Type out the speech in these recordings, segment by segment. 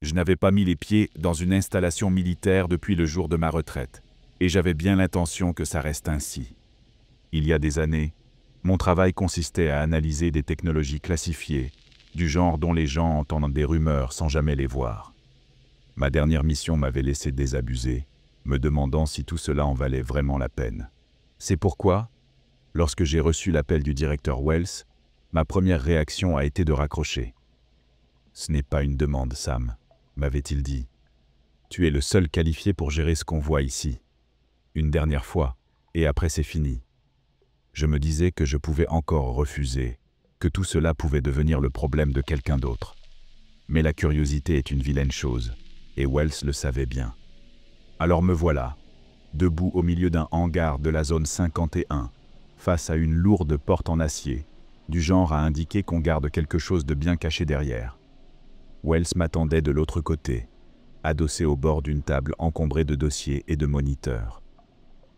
Je n'avais pas mis les pieds dans une installation militaire depuis le jour de ma retraite, et j'avais bien l'intention que ça reste ainsi. Il y a des années, mon travail consistait à analyser des technologies classifiées, du genre dont les gens entendent des rumeurs sans jamais les voir. Ma dernière mission m'avait laissé désabusé, me demandant si tout cela en valait vraiment la peine. C'est pourquoi, lorsque j'ai reçu l'appel du directeur Wells, ma première réaction a été de raccrocher. « Ce n'est pas une demande, Sam », m'avait-il dit. « Tu es le seul qualifié pour gérer ce qu'on voit ici. Une dernière fois, et après c'est fini. » Je me disais que je pouvais encore refuser, que tout cela pouvait devenir le problème de quelqu'un d'autre. Mais la curiosité est une vilaine chose, et Wells le savait bien. Alors me voilà, debout au milieu d'un hangar de la zone 51, face à une lourde porte en acier, du genre à indiquer qu'on garde quelque chose de bien caché derrière. Wells m'attendait de l'autre côté, adossé au bord d'une table encombrée de dossiers et de moniteurs.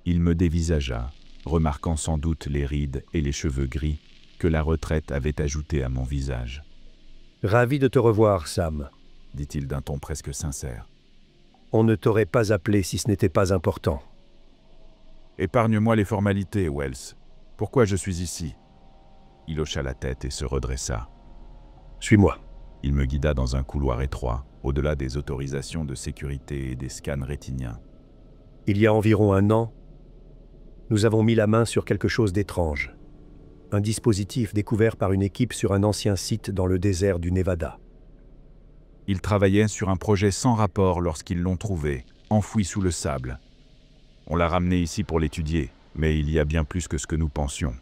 Il me dévisagea, remarquant sans doute les rides et les cheveux gris que la retraite avait ajoutés à mon visage. « Ravi de te revoir, Sam, » dit-il d'un ton presque sincère. « On ne t'aurait pas appelé si ce n'était pas important. » « Épargne-moi les formalités, Wells. Pourquoi je suis ici ?» Il hocha la tête et se redressa. « Suis-moi. » Il me guida dans un couloir étroit, au-delà des autorisations de sécurité et des scans rétiniens. Il y a environ 1 an, nous avons mis la main sur quelque chose d'étrange. Un dispositif découvert par une équipe sur un ancien site dans le désert du Nevada. Ils travaillaient sur un projet sans rapport lorsqu'ils l'ont trouvé, enfoui sous le sable. On l'a ramené ici pour l'étudier, mais il y a bien plus que ce que nous pensions.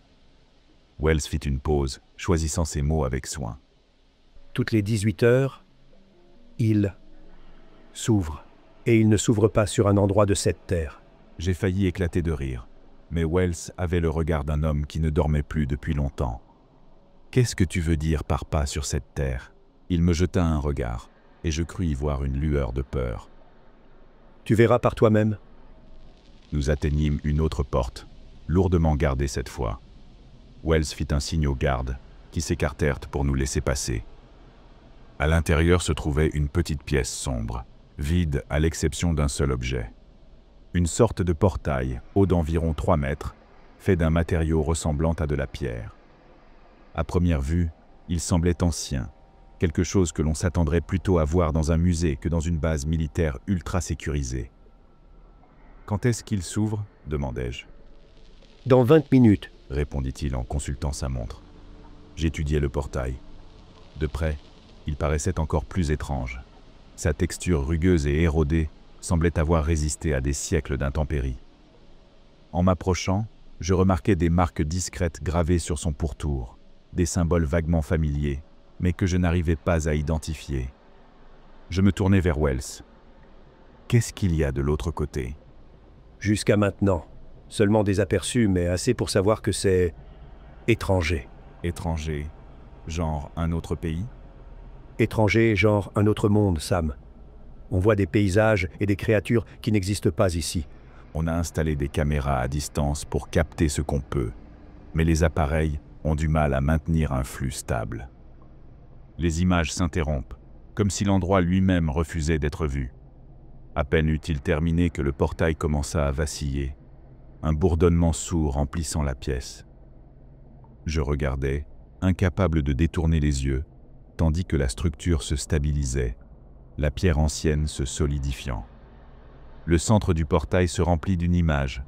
Wells fit une pause, choisissant ses mots avec soin. Toutes les 18 heures, il s'ouvre, et il ne s'ouvre pas sur un endroit de cette terre. J'ai failli éclater de rire, mais Wells avait le regard d'un homme qui ne dormait plus depuis longtemps. « Qu'est-ce que tu veux dire par pas sur cette terre ?» Il me jeta un regard, et je crus y voir une lueur de peur. « Tu verras par toi-même. » Nous atteignîmes une autre porte, lourdement gardée cette fois. Wells fit un signe aux gardes, qui s'écartèrent pour nous laisser passer. À l'intérieur se trouvait une petite pièce sombre, vide à l'exception d'un seul objet. Une sorte de portail, haut d'environ 3 mètres, fait d'un matériau ressemblant à de la pierre. À première vue, il semblait ancien, quelque chose que l'on s'attendrait plutôt à voir dans un musée que dans une base militaire ultra sécurisée. « Quand est-ce qu'il s'ouvre » demandai-je. « Dans 20 minutes. » répondit-il en consultant sa montre. J'étudiai le portail. De près, il paraissait encore plus étrange. Sa texture rugueuse et érodée semblait avoir résisté à des siècles d'intempéries. En m'approchant, je remarquai des marques discrètes gravées sur son pourtour, des symboles vaguement familiers, mais que je n'arrivais pas à identifier. Je me tournai vers Wells. Qu'est-ce qu'il y a de l'autre côté ? Jusqu'à maintenant, seulement des aperçus, mais assez pour savoir que c'est étranger. Étranger, genre un autre pays ? Étranger, genre un autre monde, Sam. On voit des paysages et des créatures qui n'existent pas ici. On a installé des caméras à distance pour capter ce qu'on peut, mais les appareils ont du mal à maintenir un flux stable. Les images s'interrompent, comme si l'endroit lui-même refusait d'être vu. À peine eut-il terminé que le portail commença à vaciller, un bourdonnement sourd remplissant la pièce. Je regardais, incapable de détourner les yeux, tandis que la structure se stabilisait, la pierre ancienne se solidifiant. Le centre du portail se remplit d'une image,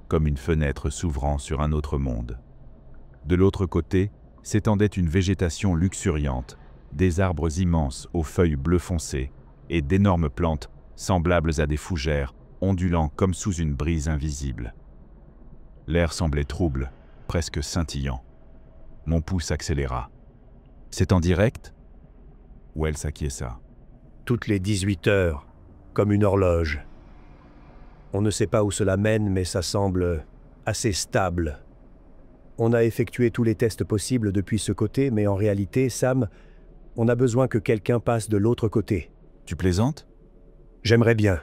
comme une fenêtre s'ouvrant sur un autre monde. De l'autre côté s'étendait une végétation luxuriante, des arbres immenses aux feuilles bleu foncé et d'énormes plantes semblables à des fougères, ondulant comme sous une brise invisible. L'air semblait trouble, presque scintillant. Mon pouls s'accéléra. « C'est en direct ?» Wells acquiesça. « Toutes les 18 heures, comme une horloge. On ne sait pas où cela mène, mais ça semble assez stable. On a effectué tous les tests possibles depuis ce côté, mais en réalité, Sam, on a besoin que quelqu'un passe de l'autre côté. »« Tu plaisantes ?»« J'aimerais bien, »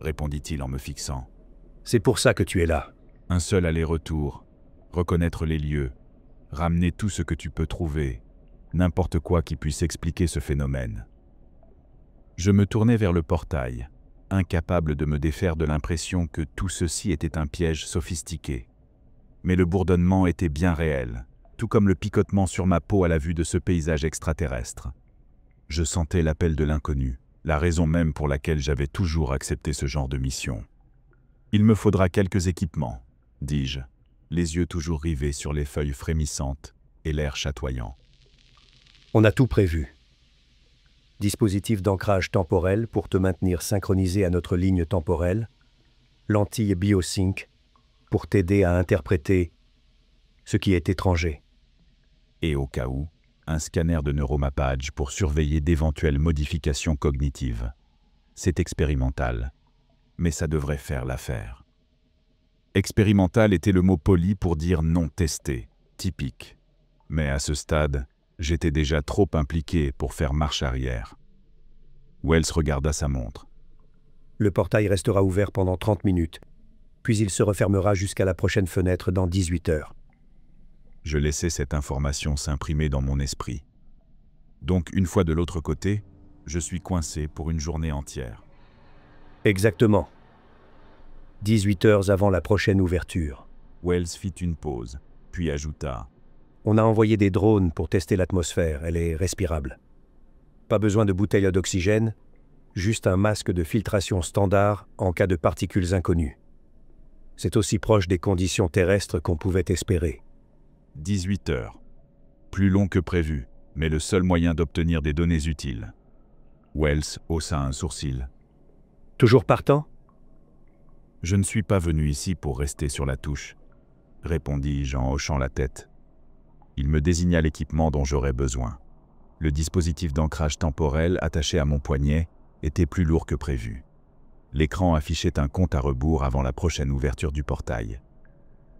répondit-il en me fixant. « C'est pour ça que tu es là. » Un seul aller-retour, reconnaître les lieux, ramener tout ce que tu peux trouver, n'importe quoi qui puisse expliquer ce phénomène. Je me tournai vers le portail, incapable de me défaire de l'impression que tout ceci était un piège sophistiqué. Mais le bourdonnement était bien réel, tout comme le picotement sur ma peau à la vue de ce paysage extraterrestre. Je sentais l'appel de l'inconnu, la raison même pour laquelle j'avais toujours accepté ce genre de mission. « Il me faudra quelques équipements », dis-je, les yeux toujours rivés sur les feuilles frémissantes et l'air chatoyant. On a tout prévu. Dispositif d'ancrage temporel pour te maintenir synchronisé à notre ligne temporelle, lentille BioSync pour t'aider à interpréter ce qui est étranger. Et au cas où, un scanner de neuromappage pour surveiller d'éventuelles modifications cognitives. C'est expérimental, mais ça devrait faire l'affaire. Expérimental était le mot poli pour dire non testé, typique. Mais à ce stade, j'étais déjà trop impliqué pour faire marche arrière. Wells regarda sa montre. Le portail restera ouvert pendant 30 minutes, puis il se refermera jusqu'à la prochaine fenêtre dans 18 heures. Je laissai cette information s'imprimer dans mon esprit. Donc, une fois de l'autre côté, je suis coincé pour une journée entière. Exactement. 18 heures avant la prochaine ouverture. Wells fit une pause, puis ajouta « On a envoyé des drones pour tester l'atmosphère, elle est respirable. Pas besoin de bouteilles d'oxygène, juste un masque de filtration standard en cas de particules inconnues. C'est aussi proche des conditions terrestres qu'on pouvait espérer. » 18 heures. Plus long que prévu, mais le seul moyen d'obtenir des données utiles. Wells haussa un sourcil. Toujours partant ? Je ne suis pas venu ici pour rester sur la touche, répondis-je en hochant la tête. Il me désigna l'équipement dont j'aurais besoin. Le dispositif d'ancrage temporel attaché à mon poignet était plus lourd que prévu. L'écran affichait un compte à rebours avant la prochaine ouverture du portail.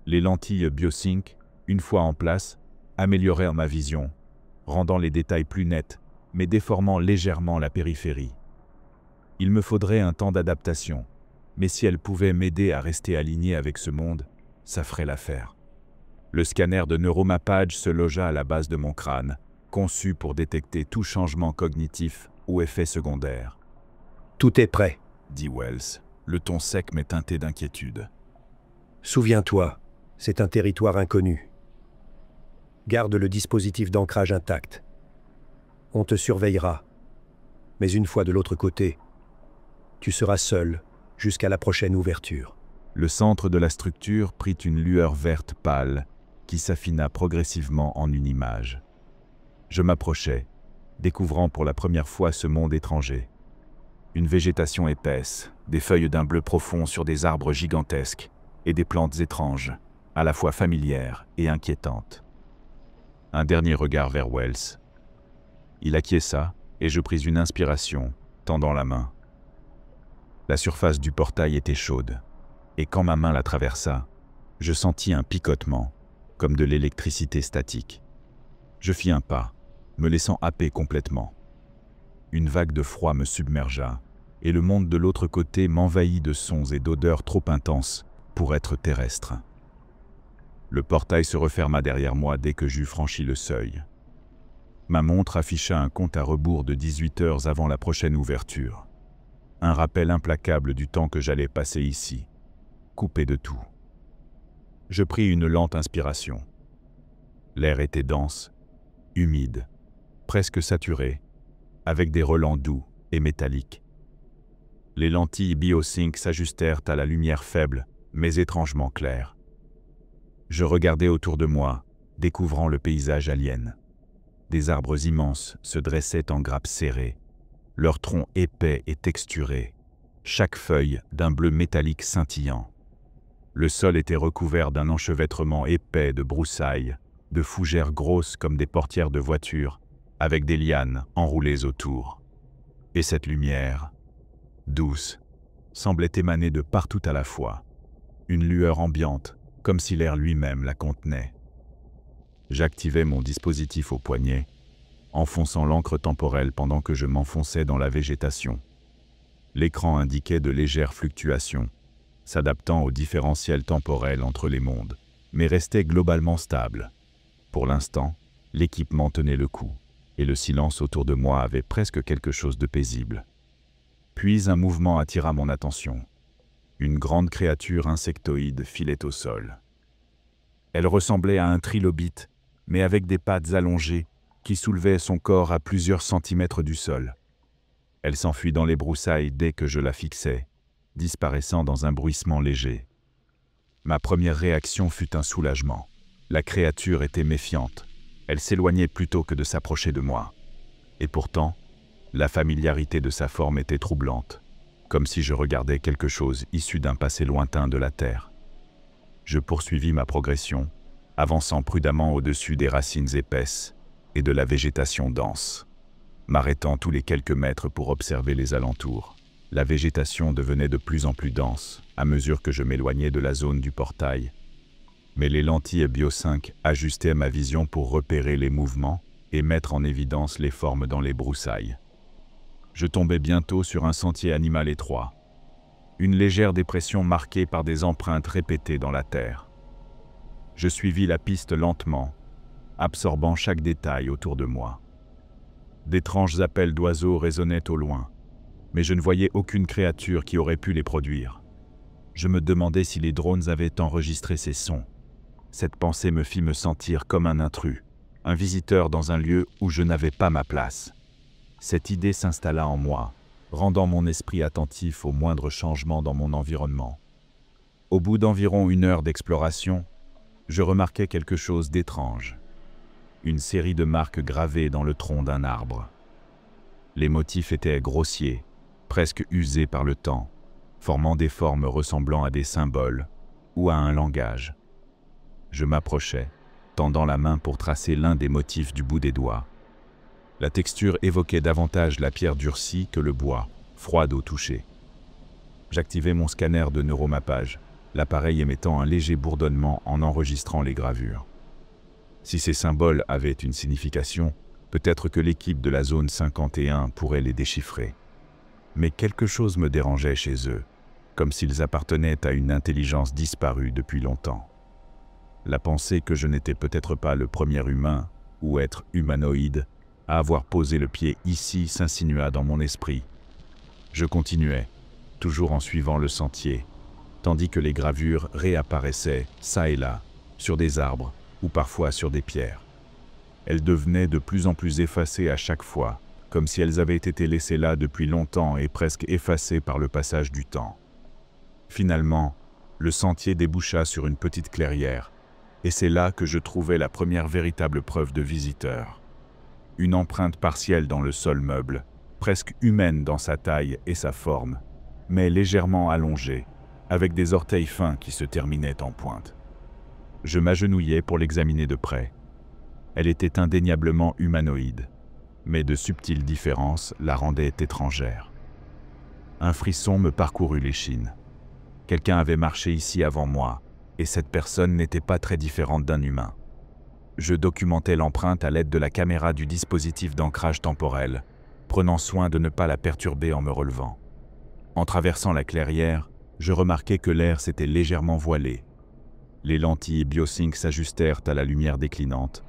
Les lentilles BioSync, une fois en place, améliorèrent ma vision, rendant les détails plus nets, mais déformant légèrement la périphérie. Il me faudrait un temps d'adaptation, mais si elles pouvaient m'aider à rester aligné avec ce monde, ça ferait l'affaire. Le scanner de neuromappage se logea à la base de mon crâne, conçu pour détecter tout changement cognitif ou effet secondaire. « Tout est prêt », dit Wells, le ton sec mais teinté d'inquiétude. « Souviens-toi, c'est un territoire inconnu. Garde le dispositif d'ancrage intact. On te surveillera, mais une fois de l'autre côté, tu seras seul jusqu'à la prochaine ouverture. » Le centre de la structure prit une lueur verte pâle qui s'affina progressivement en une image. Je m'approchai, découvrant pour la première fois ce monde étranger. Une végétation épaisse, des feuilles d'un bleu profond sur des arbres gigantesques et des plantes étranges, à la fois familières et inquiétantes. Un dernier regard vers Wells. Il acquiesça et je pris une inspiration, tendant la main. La surface du portail était chaude, et quand ma main la traversa, je sentis un picotement, comme de l'électricité statique. Je fis un pas, me laissant happer complètement. Une vague de froid me submergea, et le monde de l'autre côté m'envahit de sons et d'odeurs trop intenses pour être terrestre. Le portail se referma derrière moi dès que j'eus franchi le seuil. Ma montre afficha un compte à rebours de 18 heures avant la prochaine ouverture. Un rappel implacable du temps que j'allais passer ici, coupé de tout. Je pris une lente inspiration. L'air était dense, humide, presque saturé, avec des relents doux et métalliques. Les lentilles BioSync s'ajustèrent à la lumière faible, mais étrangement claire. Je regardais autour de moi, découvrant le paysage alien. Des arbres immenses se dressaient en grappes serrées, leurs troncs épais et texturés, chaque feuille d'un bleu métallique scintillant. Le sol était recouvert d'un enchevêtrement épais de broussailles, de fougères grosses comme des portières de voiture, avec des lianes enroulées autour. Et cette lumière, douce, semblait émaner de partout à la fois, une lueur ambiante, comme si l'air lui-même la contenait. J'activai mon dispositif au poignet, enfonçant l'encre temporelle pendant que je m'enfonçais dans la végétation. L'écran indiquait de légères fluctuations, s'adaptant au différentiel temporel entre les mondes, mais restait globalement stable. Pour l'instant, l'équipement tenait le coup, et le silence autour de moi avait presque quelque chose de paisible. Puis un mouvement attira mon attention. Une grande créature insectoïde filait au sol. Elle ressemblait à un trilobite, mais avec des pattes allongées qui soulevaient son corps à plusieurs centimètres du sol. Elle s'enfuit dans les broussailles dès que je la fixais, disparaissant dans un bruissement léger. Ma première réaction fut un soulagement. La créature était méfiante. Elle s'éloignait plutôt que de s'approcher de moi. Et pourtant, la familiarité de sa forme était troublante, comme si je regardais quelque chose issu d'un passé lointain de la Terre. Je poursuivis ma progression, avançant prudemment au-dessus des racines épaisses et de la végétation dense, m'arrêtant tous les quelques mètres pour observer les alentours. La végétation devenait de plus en plus dense à mesure que je m'éloignais de la zone du portail. Mais les lentilles Bio5 ajustaient ma vision pour repérer les mouvements et mettre en évidence les formes dans les broussailles. Je tombais bientôt sur un sentier animal étroit, une légère dépression marquée par des empreintes répétées dans la terre. Je suivis la piste lentement, absorbant chaque détail autour de moi. D'étranges appels d'oiseaux résonnaient au loin, mais je ne voyais aucune créature qui aurait pu les produire. Je me demandais si les drones avaient enregistré ces sons. Cette pensée me fit me sentir comme un intrus, un visiteur dans un lieu où je n'avais pas ma place. Cette idée s'installa en moi, rendant mon esprit attentif aux moindres changements dans mon environnement. Au bout d'environ 1 heure d'exploration, je remarquai quelque chose d'étrange. Une série de marques gravées dans le tronc d'un arbre. Les motifs étaient grossiers, presque usés par le temps, formant des formes ressemblant à des symboles ou à un langage. Je m'approchai, tendant la main pour tracer l'un des motifs du bout des doigts. La texture évoquait davantage la pierre durcie que le bois, froide au toucher. J'activai mon scanner de neuromappage, l'appareil émettant un léger bourdonnement en enregistrant les gravures. Si ces symboles avaient une signification, peut-être que l'équipe de la zone 51 pourrait les déchiffrer. Mais quelque chose me dérangeait chez eux, comme s'ils appartenaient à une intelligence disparue depuis longtemps. La pensée que je n'étais peut-être pas le premier humain, ou être humanoïde, à avoir posé le pied ici s'insinua dans mon esprit. Je continuais, toujours en suivant le sentier, tandis que les gravures réapparaissaient, çà et là, sur des arbres ou parfois sur des pierres. Elles devenaient de plus en plus effacées à chaque fois, comme si elles avaient été laissées là depuis longtemps et presque effacées par le passage du temps. Finalement, le sentier déboucha sur une petite clairière, et c'est là que je trouvai la première véritable preuve de visiteur. Une empreinte partielle dans le sol meuble, presque humaine dans sa taille et sa forme, mais légèrement allongée, avec des orteils fins qui se terminaient en pointe. Je m'agenouillai pour l'examiner de près. Elle était indéniablement humanoïde, mais de subtiles différences la rendaient étrangère. Un frisson me parcourut l'échine. Quelqu'un avait marché ici avant moi, et cette personne n'était pas très différente d'un humain. Je documentais l'empreinte à l'aide de la caméra du dispositif d'ancrage temporel, prenant soin de ne pas la perturber en me relevant. En traversant la clairière, je remarquai que l'air s'était légèrement voilé. Les lentilles Bio5 s'ajustèrent à la lumière déclinante,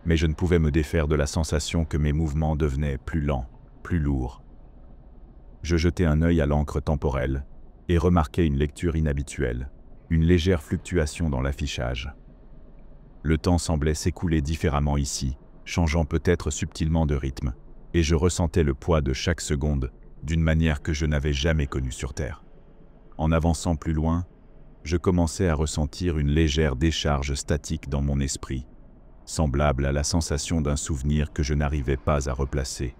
mais je ne pouvais me défaire de la sensation que mes mouvements devenaient plus lents, plus lourds. Je jetai un œil à l'encre temporelle et remarquai une lecture inhabituelle, une légère fluctuation dans l'affichage. Le temps semblait s'écouler différemment ici, changeant peut-être subtilement de rythme, et je ressentais le poids de chaque seconde d'une manière que je n'avais jamais connue sur Terre. En avançant plus loin, je commençais à ressentir une légère décharge statique dans mon esprit, semblable à la sensation d'un souvenir que je n'arrivais pas à replacer.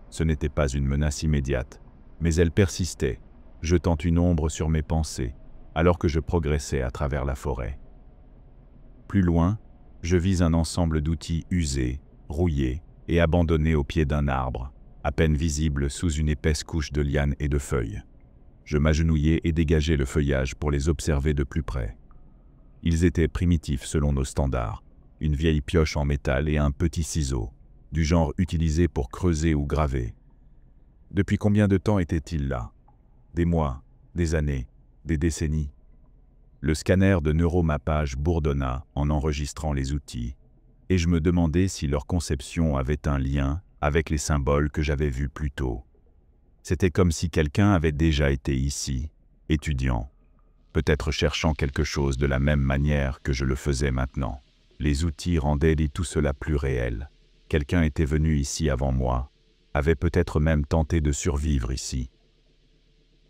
Ce n'était pas une menace immédiate, mais elle persistait, jetant une ombre sur mes pensées, alors que je progressais à travers la forêt. Plus loin, je vis un ensemble d'outils usés, rouillés et abandonnés au pied d'un arbre, à peine visible sous une épaisse couche de lianes et de feuilles. Je m'agenouillai et dégageai le feuillage pour les observer de plus près. Ils étaient primitifs selon nos standards, une vieille pioche en métal et un petit ciseau, du genre utilisé pour creuser ou graver. Depuis combien de temps étaient-ils là? Des mois, des années, des décennies? Le scanner de neuromappage bourdonna en enregistrant les outils, et je me demandais si leur conception avait un lien avec les symboles que j'avais vus plus tôt. C'était comme si quelqu'un avait déjà été ici, étudiant, peut-être cherchant quelque chose de la même manière que je le faisais maintenant. Les outils rendaient tout cela plus réel. Quelqu'un était venu ici avant moi, avait peut-être même tenté de survivre ici.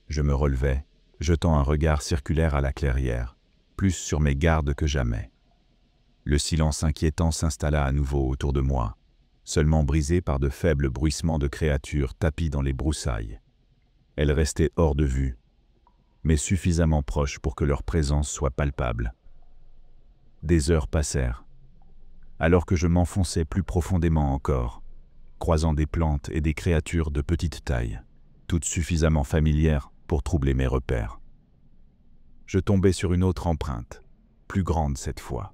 Je me relevai, jetant un regard circulaire à la clairière, plus sur mes gardes que jamais. Le silence inquiétant s'installa à nouveau autour de moi, seulement brisé par de faibles bruissements de créatures tapies dans les broussailles. Elles restaient hors de vue, mais suffisamment proches pour que leur présence soit palpable. Des heures passèrent, alors que je m'enfonçais plus profondément encore, croisant des plantes et des créatures de petite taille, toutes suffisamment familières pour troubler mes repères. Je tombais sur une autre empreinte, plus grande cette fois,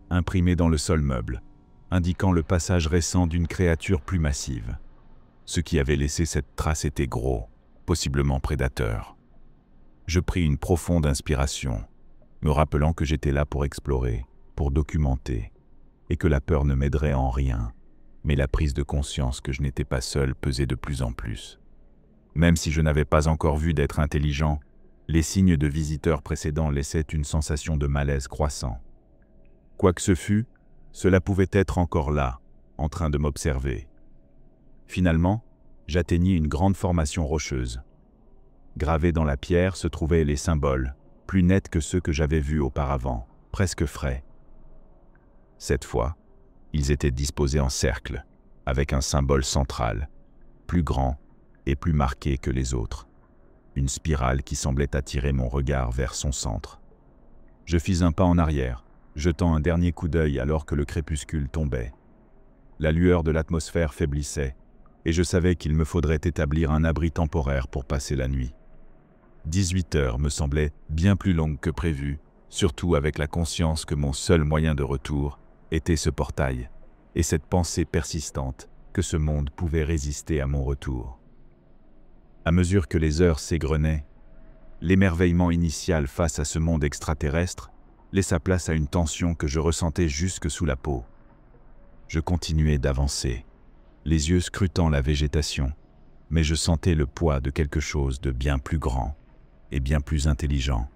imprimée dans le sol meuble, indiquant le passage récent d'une créature plus massive. Ce qui avait laissé cette trace était gros, possiblement prédateur. Je pris une profonde inspiration, me rappelant que j'étais là pour explorer, pour documenter, et que la peur ne m'aiderait en rien, mais la prise de conscience que je n'étais pas seul pesait de plus en plus. Même si je n'avais pas encore vu d'être intelligent, les signes de visiteurs précédents laissaient une sensation de malaise croissant. Quoi que ce fût, cela pouvait être encore là, en train de m'observer. Finalement, j'atteignis une grande formation rocheuse. Gravés dans la pierre se trouvaient les symboles, plus nets que ceux que j'avais vus auparavant, presque frais. Cette fois, ils étaient disposés en cercle, avec un symbole central, plus grand et plus marqué que les autres. Une spirale qui semblait attirer mon regard vers son centre. Je fis un pas en arrière, jetant un dernier coup d'œil alors que le crépuscule tombait. La lueur de l'atmosphère faiblissait, et je savais qu'il me faudrait établir un abri temporaire pour passer la nuit. 18 heures me semblaient bien plus longues que prévu, surtout avec la conscience que mon seul moyen de retour était ce portail, et cette pensée persistante que ce monde pouvait résister à mon retour. À mesure que les heures s'égrenaient, l'émerveillement initial face à ce monde extraterrestre laissa place à une tension que je ressentais jusque sous la peau. Je continuais d'avancer, les yeux scrutant la végétation, mais je sentais le poids de quelque chose de bien plus grand et bien plus intelligent,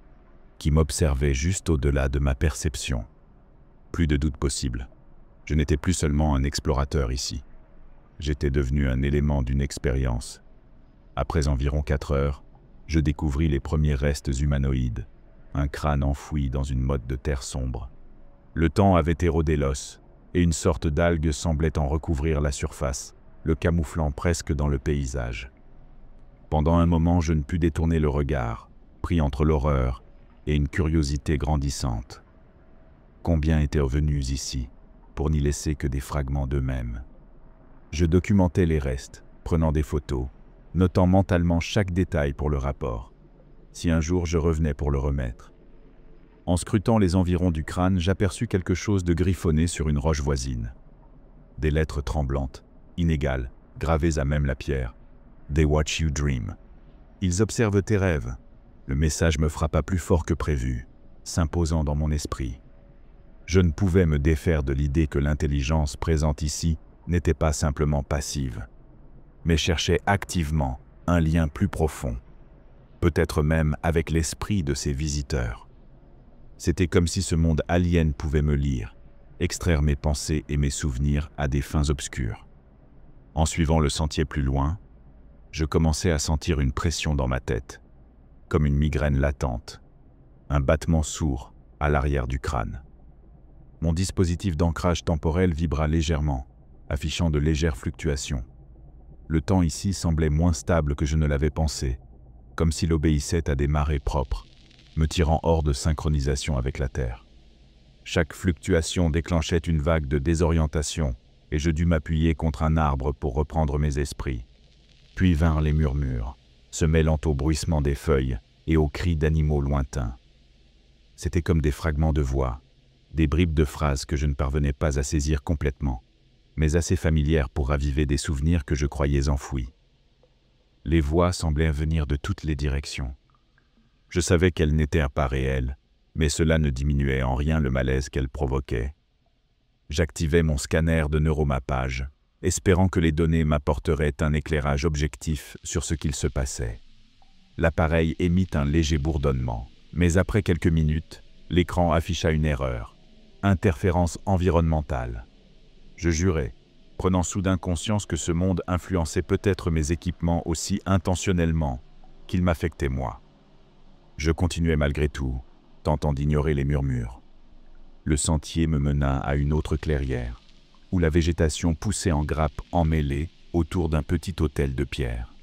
qui m'observait juste au-delà de ma perception. Plus de doute possible. Je n'étais plus seulement un explorateur ici. J'étais devenu un élément d'une expérience. Après environ 4 heures, je découvris les premiers restes humanoïdes, un crâne enfoui dans une motte de terre sombre. Le temps avait érodé l'os, et une sorte d'algue semblait en recouvrir la surface, le camouflant presque dans le paysage. Pendant un moment, je ne pus détourner le regard, pris entre l'horreur et une curiosité grandissante. Combien étaient revenus ici, pour n'y laisser que des fragments d'eux-mêmes? Je documentais les restes, prenant des photos, notant mentalement chaque détail pour le rapport, si un jour je revenais pour le remettre. En scrutant les environs du crâne, j'aperçus quelque chose de griffonné sur une roche voisine. Des lettres tremblantes, inégales, gravées à même la pierre. « They watch you dream ». Ils observent tes rêves. Le message me frappa plus fort que prévu, s'imposant dans mon esprit. Je ne pouvais me défaire de l'idée que l'intelligence présente ici n'était pas simplement passive, mais cherchait activement un lien plus profond, peut-être même avec l'esprit de ses visiteurs. C'était comme si ce monde alien pouvait me lire, extraire mes pensées et mes souvenirs à des fins obscures. En suivant le sentier plus loin, je commençais à sentir une pression dans ma tête, comme une migraine latente, un battement sourd à l'arrière du crâne. Mon dispositif d'ancrage temporel vibra légèrement, affichant de légères fluctuations. Le temps ici semblait moins stable que je ne l'avais pensé, comme s'il obéissait à des marées propres, me tirant hors de synchronisation avec la Terre. Chaque fluctuation déclenchait une vague de désorientation, et je dus m'appuyer contre un arbre pour reprendre mes esprits. Puis vinrent les murmures, se mêlant au bruissement des feuilles et aux cris d'animaux lointains. C'étaient comme des fragments de voix, des bribes de phrases que je ne parvenais pas à saisir complètement, mais assez familières pour raviver des souvenirs que je croyais enfouis. Les voix semblaient venir de toutes les directions. Je savais qu'elles n'étaient pas réelles, mais cela ne diminuait en rien le malaise qu'elles provoquaient. J'activais mon scanner de neuromappage, espérant que les données m'apporteraient un éclairage objectif sur ce qu'il se passait. L'appareil émit un léger bourdonnement, mais après quelques minutes, l'écran afficha une erreur. Interférence environnementale. Je jurai, prenant soudain conscience que ce monde influençait peut-être mes équipements aussi intentionnellement qu'il m'affectait moi. Je continuais malgré tout, tentant d'ignorer les murmures. Le sentier me mena à une autre clairière, où la végétation poussait en grappes emmêlées autour d'un petit autel de pierre.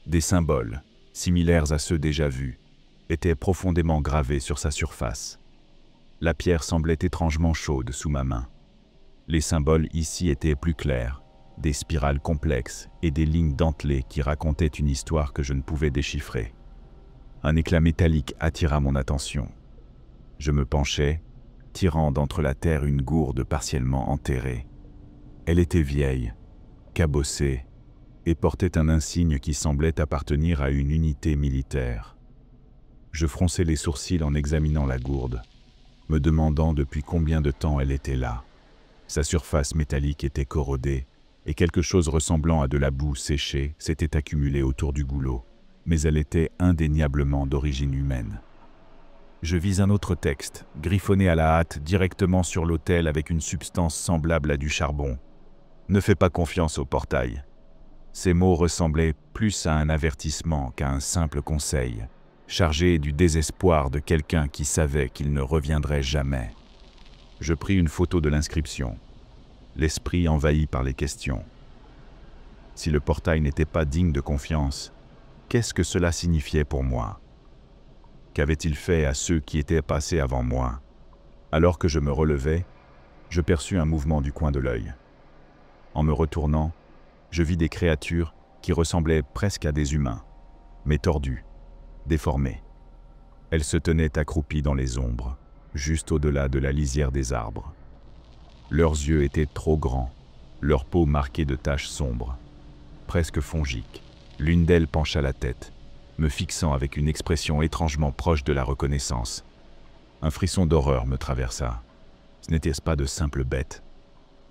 Des symboles, similaires à ceux déjà vus, étaient profondément gravés sur sa surface. La pierre semblait étrangement chaude sous ma main. Les symboles ici étaient plus clairs, des spirales complexes et des lignes dentelées qui racontaient une histoire que je ne pouvais déchiffrer. Un éclat métallique attira mon attention. Je me penchai, tirant d'entre la terre une gourde partiellement enterrée. Elle était vieille, cabossée, et portait un insigne qui semblait appartenir à une unité militaire. Je fronçai les sourcils en examinant la gourde, me demandant depuis combien de temps elle était là. Sa surface métallique était corrodée, et quelque chose ressemblant à de la boue séchée s'était accumulé autour du goulot, mais elle était indéniablement d'origine humaine. Je vis un autre texte, griffonné à la hâte directement sur l'autel avec une substance semblable à du charbon. « Ne fais pas confiance au portail ». Ces mots ressemblaient plus à un avertissement qu'à un simple conseil, chargé du désespoir de quelqu'un qui savait qu'il ne reviendrait jamais. Je pris une photo de l'inscription, l'esprit envahi par les questions. Si le portail n'était pas digne de confiance, qu'est-ce que cela signifiait pour moi? Qu'avait-il fait à ceux qui étaient passés avant moi? Alors que je me relevais, je perçus un mouvement du coin de l'œil. En me retournant, je vis des créatures qui ressemblaient presque à des humains, mais tordues, déformées. Elles se tenaient accroupies dans les ombres, juste au-delà de la lisière des arbres. Leurs yeux étaient trop grands, leur peau marquée de taches sombres, presque fongiques. L'une d'elles pencha la tête, me fixant avec une expression étrangement proche de la reconnaissance. Un frisson d'horreur me traversa. Ce n'était pas de simples bêtes.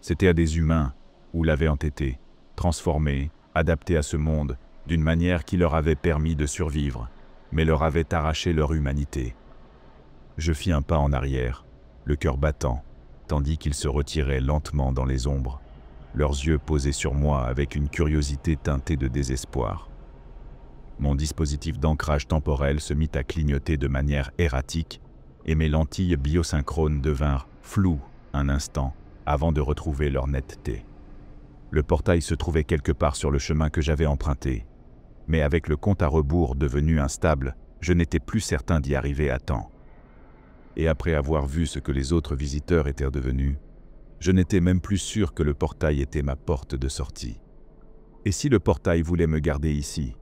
C'étaient à des humains, ou l'avaient été, transformés, adaptés à ce monde, d'une manière qui leur avait permis de survivre, mais leur avait arraché leur humanité. Je fis un pas en arrière, le cœur battant, tandis qu'ils se retiraient lentement dans les ombres, leurs yeux posés sur moi avec une curiosité teintée de désespoir. Mon dispositif d'ancrage temporel se mit à clignoter de manière erratique et mes lentilles biosynchrones devinrent floues un instant avant de retrouver leur netteté. Le portail se trouvait quelque part sur le chemin que j'avais emprunté, mais avec le compte à rebours devenu instable, je n'étais plus certain d'y arriver à temps. Et après avoir vu ce que les autres visiteurs étaient devenus, je n'étais même plus sûr que le portail était ma porte de sortie. Et si le portail voulait me garder ici?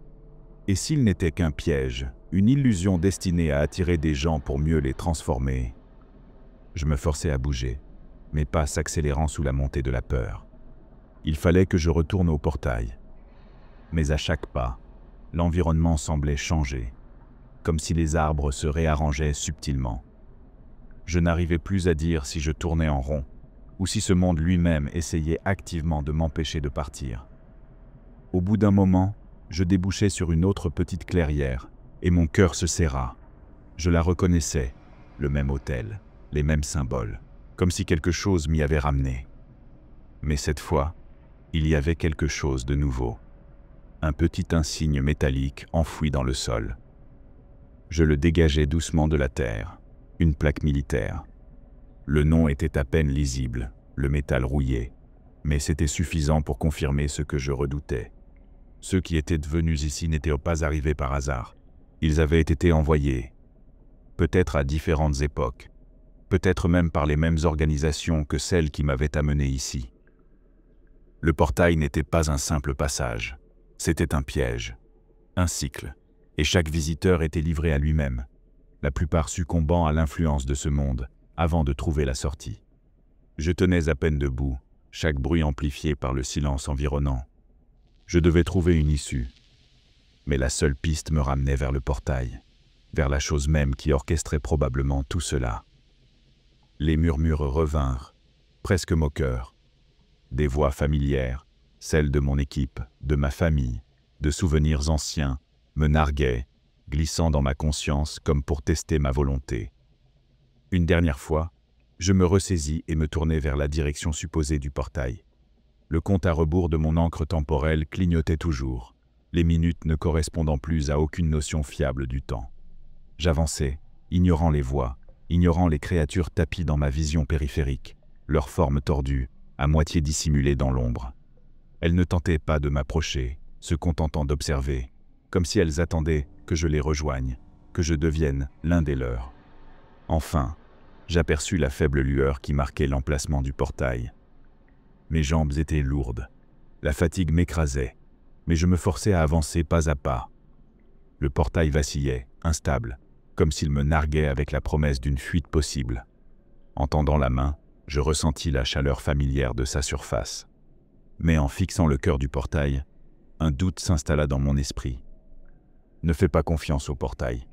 Et s'il n'était qu'un piège, une illusion destinée à attirer des gens pour mieux les transformer? Je me forçais à bouger, mes pas s'accélérant sous la montée de la peur. Il fallait que je retourne au portail. Mais à chaque pas, l'environnement semblait changer, comme si les arbres se réarrangeaient subtilement. Je n'arrivais plus à dire si je tournais en rond, ou si ce monde lui-même essayait activement de m'empêcher de partir. Au bout d'un moment, je débouchai sur une autre petite clairière, et mon cœur se serra. Je la reconnaissais, le même autel, les mêmes symboles, comme si quelque chose m'y avait ramené. Mais cette fois, il y avait quelque chose de nouveau. Un petit insigne métallique enfoui dans le sol. Je le dégageai doucement de la terre, une plaque militaire. Le nom était à peine lisible, le métal rouillé, mais c'était suffisant pour confirmer ce que je redoutais. Ceux qui étaient venus ici n'étaient pas arrivés par hasard. Ils avaient été envoyés, peut-être à différentes époques, peut-être même par les mêmes organisations que celles qui m'avaient amené ici. Le portail n'était pas un simple passage, c'était un piège, un cycle, et chaque visiteur était livré à lui-même, la plupart succombant à l'influence de ce monde avant de trouver la sortie. Je tenais à peine debout, chaque bruit amplifié par le silence environnant. Je devais trouver une issue, mais la seule piste me ramenait vers le portail, vers la chose même qui orchestrait probablement tout cela. Les murmures revinrent, presque moqueurs. Des voix familières, celles de mon équipe, de ma famille, de souvenirs anciens, me narguaient, glissant dans ma conscience comme pour tester ma volonté. Une dernière fois, je me ressaisis et me tournai vers la direction supposée du portail. Le compte à rebours de mon encre temporelle clignotait toujours, les minutes ne correspondant plus à aucune notion fiable du temps. J'avançais, ignorant les voix, ignorant les créatures tapies dans ma vision périphérique, leurs formes tordues, à moitié dissimulées dans l'ombre. Elles ne tentaient pas de m'approcher, se contentant d'observer, comme si elles attendaient que je les rejoigne, que je devienne l'un des leurs. Enfin, j'aperçus la faible lueur qui marquait l'emplacement du portail. Mes jambes étaient lourdes, la fatigue m'écrasait, mais je me forçais à avancer pas à pas. Le portail vacillait, instable, comme s'il me narguait avec la promesse d'une fuite possible. En tendant la main, je ressentis la chaleur familière de sa surface. Mais en fixant le cœur du portail, un doute s'installa dans mon esprit. Ne fais pas confiance au portail.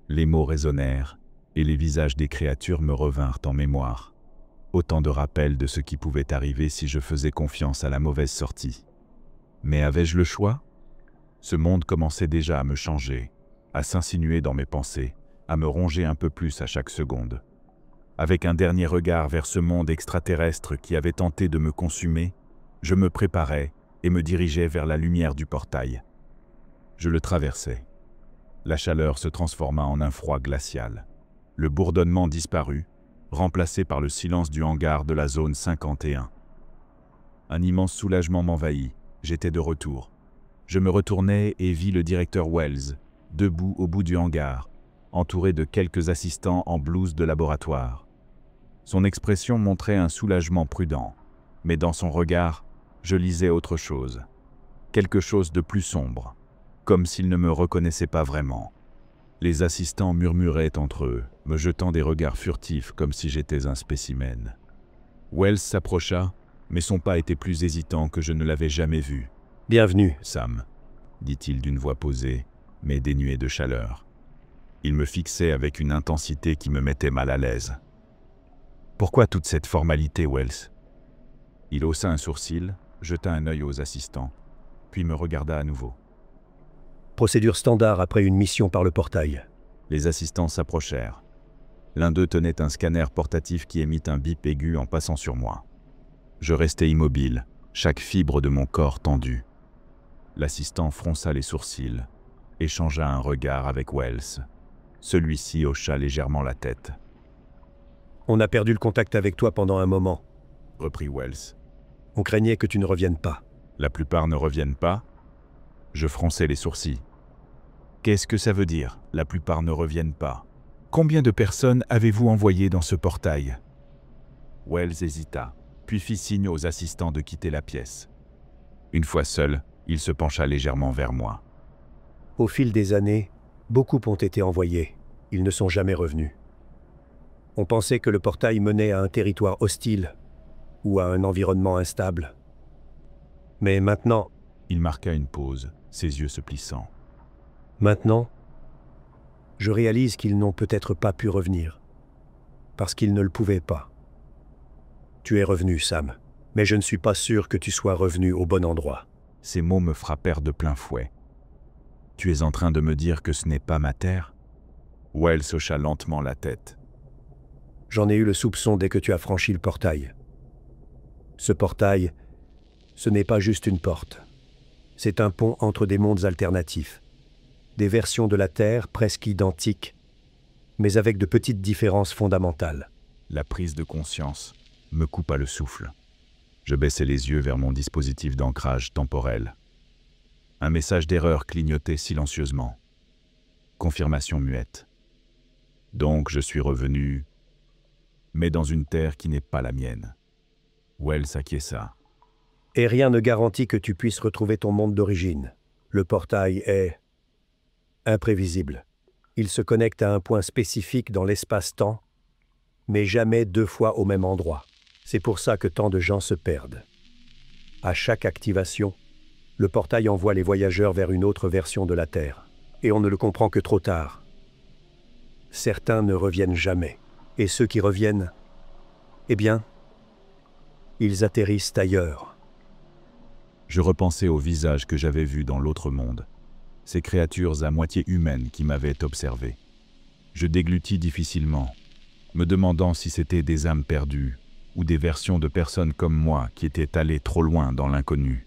Les mots résonnèrent, et les visages des créatures me revinrent en mémoire. Autant de rappels de ce qui pouvait arriver si je faisais confiance à la mauvaise sortie. Mais avais-je le choix? Ce monde commençait déjà à me changer, à s'insinuer dans mes pensées, à me ronger un peu plus à chaque seconde. Avec un dernier regard vers ce monde extraterrestre qui avait tenté de me consumer, je me préparais et me dirigeais vers la lumière du portail. Je le traversais. La chaleur se transforma en un froid glacial. Le bourdonnement disparut, remplacé par le silence du hangar de la zone 51. Un immense soulagement m'envahit, j'étais de retour. Je me retournai et vis le directeur Wells, debout au bout du hangar, entouré de quelques assistants en blouse de laboratoire. Son expression montrait un soulagement prudent, mais dans son regard, je lisais autre chose. Quelque chose de plus sombre, comme s'il ne me reconnaissait pas vraiment. Les assistants murmuraient entre eux, me jetant des regards furtifs comme si j'étais un spécimen. Wells s'approcha, mais son pas était plus hésitant que je ne l'avais jamais vu. « Bienvenue, Sam, dit-il d'une voix posée, mais dénuée de chaleur. Il me fixait avec une intensité qui me mettait mal à l'aise. Pourquoi toute cette formalité, Wells? Il haussa un sourcil, jeta un œil aux assistants, puis me regarda à nouveau. Procédure standard après une mission par le portail. Les assistants s'approchèrent. L'un d'eux tenait un scanner portatif qui émit un bip aigu en passant sur moi. Je restais immobile, chaque fibre de mon corps tendue. L'assistant fronça les sourcils, échangea un regard avec Wells. Celui-ci hocha légèrement la tête. « On a perdu le contact avec toi pendant un moment. » reprit Wells. « On craignait que tu ne reviennes pas. » La plupart ne reviennent pas? Je fronçai les sourcils. Qu'est-ce que ça veut dire, la plupart ne reviennent pas? Combien de personnes avez-vous envoyées dans ce portail? Wells hésita, puis fit signe aux assistants de quitter la pièce. Une fois seul, il se pencha légèrement vers moi. Au fil des années, beaucoup ont été envoyés. Ils ne sont jamais revenus. On pensait que le portail menait à un territoire hostile ou à un environnement instable. Mais maintenant... Il marqua une pause, ses yeux se plissant. Maintenant, je réalise qu'ils n'ont peut-être pas pu revenir, parce qu'ils ne le pouvaient pas. Tu es revenu, Sam, mais je ne suis pas sûr que tu sois revenu au bon endroit. Ces mots me frappèrent de plein fouet. Tu es en train de me dire que ce n'est pas ma terre? Wells hocha lentement la tête. J'en ai eu le soupçon dès que tu as franchi le portail. Ce portail, ce n'est pas juste une porte. C'est un pont entre des mondes alternatifs. Des versions de la Terre presque identiques, mais avec de petites différences fondamentales. La prise de conscience me coupa le souffle. Je baissai les yeux vers mon dispositif d'ancrage temporel. Un message d'erreur clignotait silencieusement. Confirmation muette. Donc je suis revenu, mais dans une terre qui n'est pas la mienne. Wells acquiesça. Et rien ne garantit que tu puisses retrouver ton monde d'origine. Le portail est imprévisible. Il se connecte à un point spécifique dans l'espace-temps, mais jamais deux fois au même endroit. C'est pour ça que tant de gens se perdent. À chaque activation, le portail envoie les voyageurs vers une autre version de la Terre, et on ne le comprend que trop tard. Certains ne reviennent jamais, et ceux qui reviennent, eh bien, Ils atterrissent ailleurs. Je repensais au visage que j'avais vu dans l'autre monde, ces créatures à moitié humaines qui m'avaient observé. Je déglutis difficilement, me demandant si c'étaient des âmes perdues ou des versions de personnes comme moi qui étaient allées trop loin dans l'inconnu.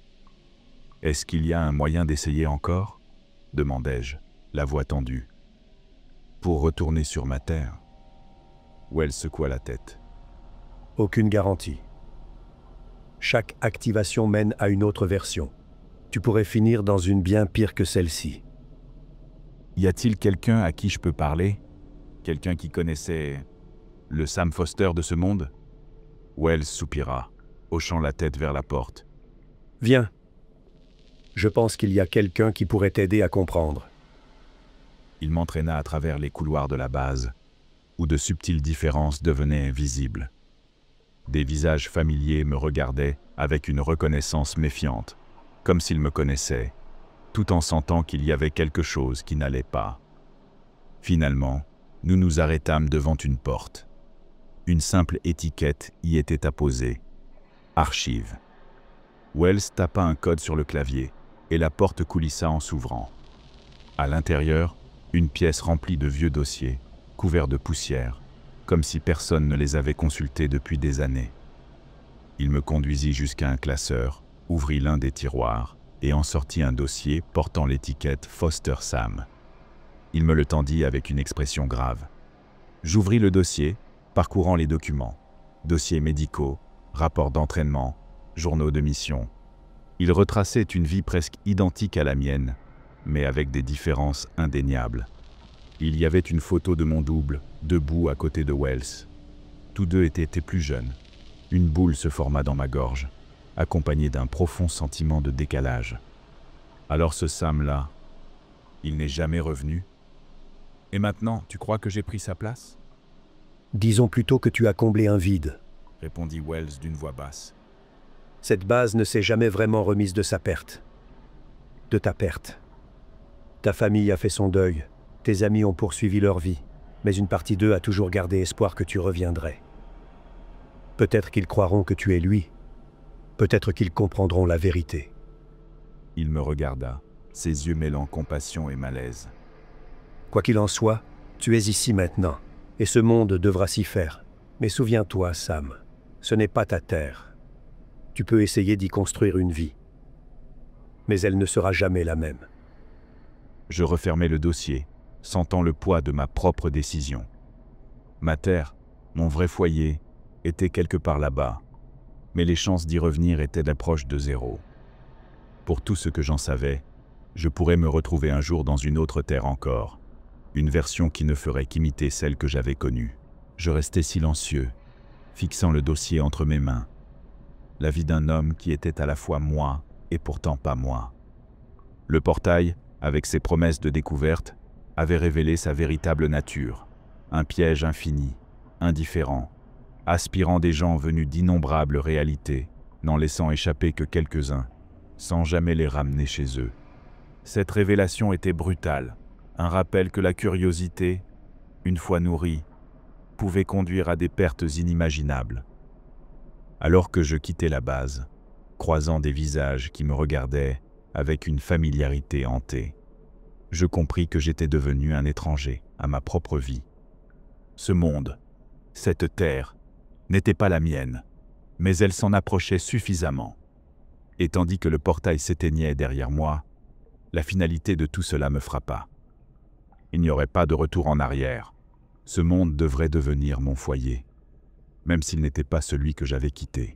« Est-ce qu'il y a un moyen d'essayer encore ?» demandai-je, la voix tendue. « Pour retourner sur ma terre ?» Wells secoua la tête. « Aucune garantie. Chaque activation mène à une autre version. Tu pourrais finir dans une bien pire que celle-ci. » Y a-t-il quelqu'un à qui je peux parler? Quelqu'un qui connaissait le Sam Foster de ce monde? Wells soupira, hochant la tête vers la porte. « Viens. Je pense qu'il y a quelqu'un qui pourrait t'aider à comprendre. » Il m'entraîna à travers les couloirs de la base, où de subtiles différences devenaient visibles. Des visages familiers me regardaient avec une reconnaissance méfiante, comme s'ils me connaissaient, tout en sentant qu'il y avait quelque chose qui n'allait pas. Finalement, nous nous arrêtâmes devant une porte. Une simple étiquette y était apposée. « Archives ». Wells tapa un code sur le clavier, et la porte coulissa en s'ouvrant. À l'intérieur, une pièce remplie de vieux dossiers, couverts de poussière, comme si personne ne les avait consultés depuis des années. Il me conduisit jusqu'à un classeur, ouvrit l'un des tiroirs et en sortit un dossier portant l'étiquette Foster Sam. Il me le tendit avec une expression grave. J'ouvris le dossier, parcourant les documents. Dossiers médicaux, rapports d'entraînement, journaux de mission. Il retraçait une vie presque identique à la mienne, mais avec des différences indéniables. Il y avait une photo de mon double, debout à côté de Wells. Tous deux étaient plus jeunes. Une boule se forma dans ma gorge, accompagnée d'un profond sentiment de décalage. Alors ce Sam-là, il n'est jamais revenu? Et maintenant, tu crois que j'ai pris sa place? Disons plutôt que tu as comblé un vide, répondit Wells d'une voix basse. Cette base ne s'est jamais vraiment remise de sa perte. De ta perte. Ta famille a fait son deuil. Tes amis ont poursuivi leur vie, mais une partie d'eux a toujours gardé espoir que tu reviendrais. Peut-être qu'ils croiront que tu es lui. Peut-être qu'ils comprendront la vérité. Il me regarda, ses yeux mêlant compassion et malaise. Quoi qu'il en soit, tu es ici maintenant, et ce monde devra s'y faire. Mais souviens-toi, Sam, ce n'est pas ta terre. Tu peux essayer d'y construire une vie, mais elle ne sera jamais la même. Je refermai le dossier, sentant le poids de ma propre décision. Ma terre, mon vrai foyer, était quelque part là-bas, mais les chances d'y revenir étaient d'approche de zéro. Pour tout ce que j'en savais, je pourrais me retrouver un jour dans une autre terre encore, une version qui ne ferait qu'imiter celle que j'avais connue. Je restais silencieux, fixant le dossier entre mes mains. La vie d'un homme qui était à la fois moi et pourtant pas moi. Le portail, avec ses promesses de découverte, avait révélé sa véritable nature, un piège infini, indifférent, aspirant des gens venus d'innombrables réalités, n'en laissant échapper que quelques-uns, sans jamais les ramener chez eux. Cette révélation était brutale, un rappel que la curiosité, une fois nourrie, pouvait conduire à des pertes inimaginables. Alors que je quittais la base, croisant des visages qui me regardaient avec une familiarité hantée, je compris que j'étais devenu un étranger à ma propre vie. Ce monde, cette terre, n'était pas la mienne, mais elle s'en approchait suffisamment. Et tandis que le portail s'éteignait derrière moi, la finalité de tout cela me frappa. Il n'y aurait pas de retour en arrière. Ce monde devrait devenir mon foyer, même s'il n'était pas celui que j'avais quitté.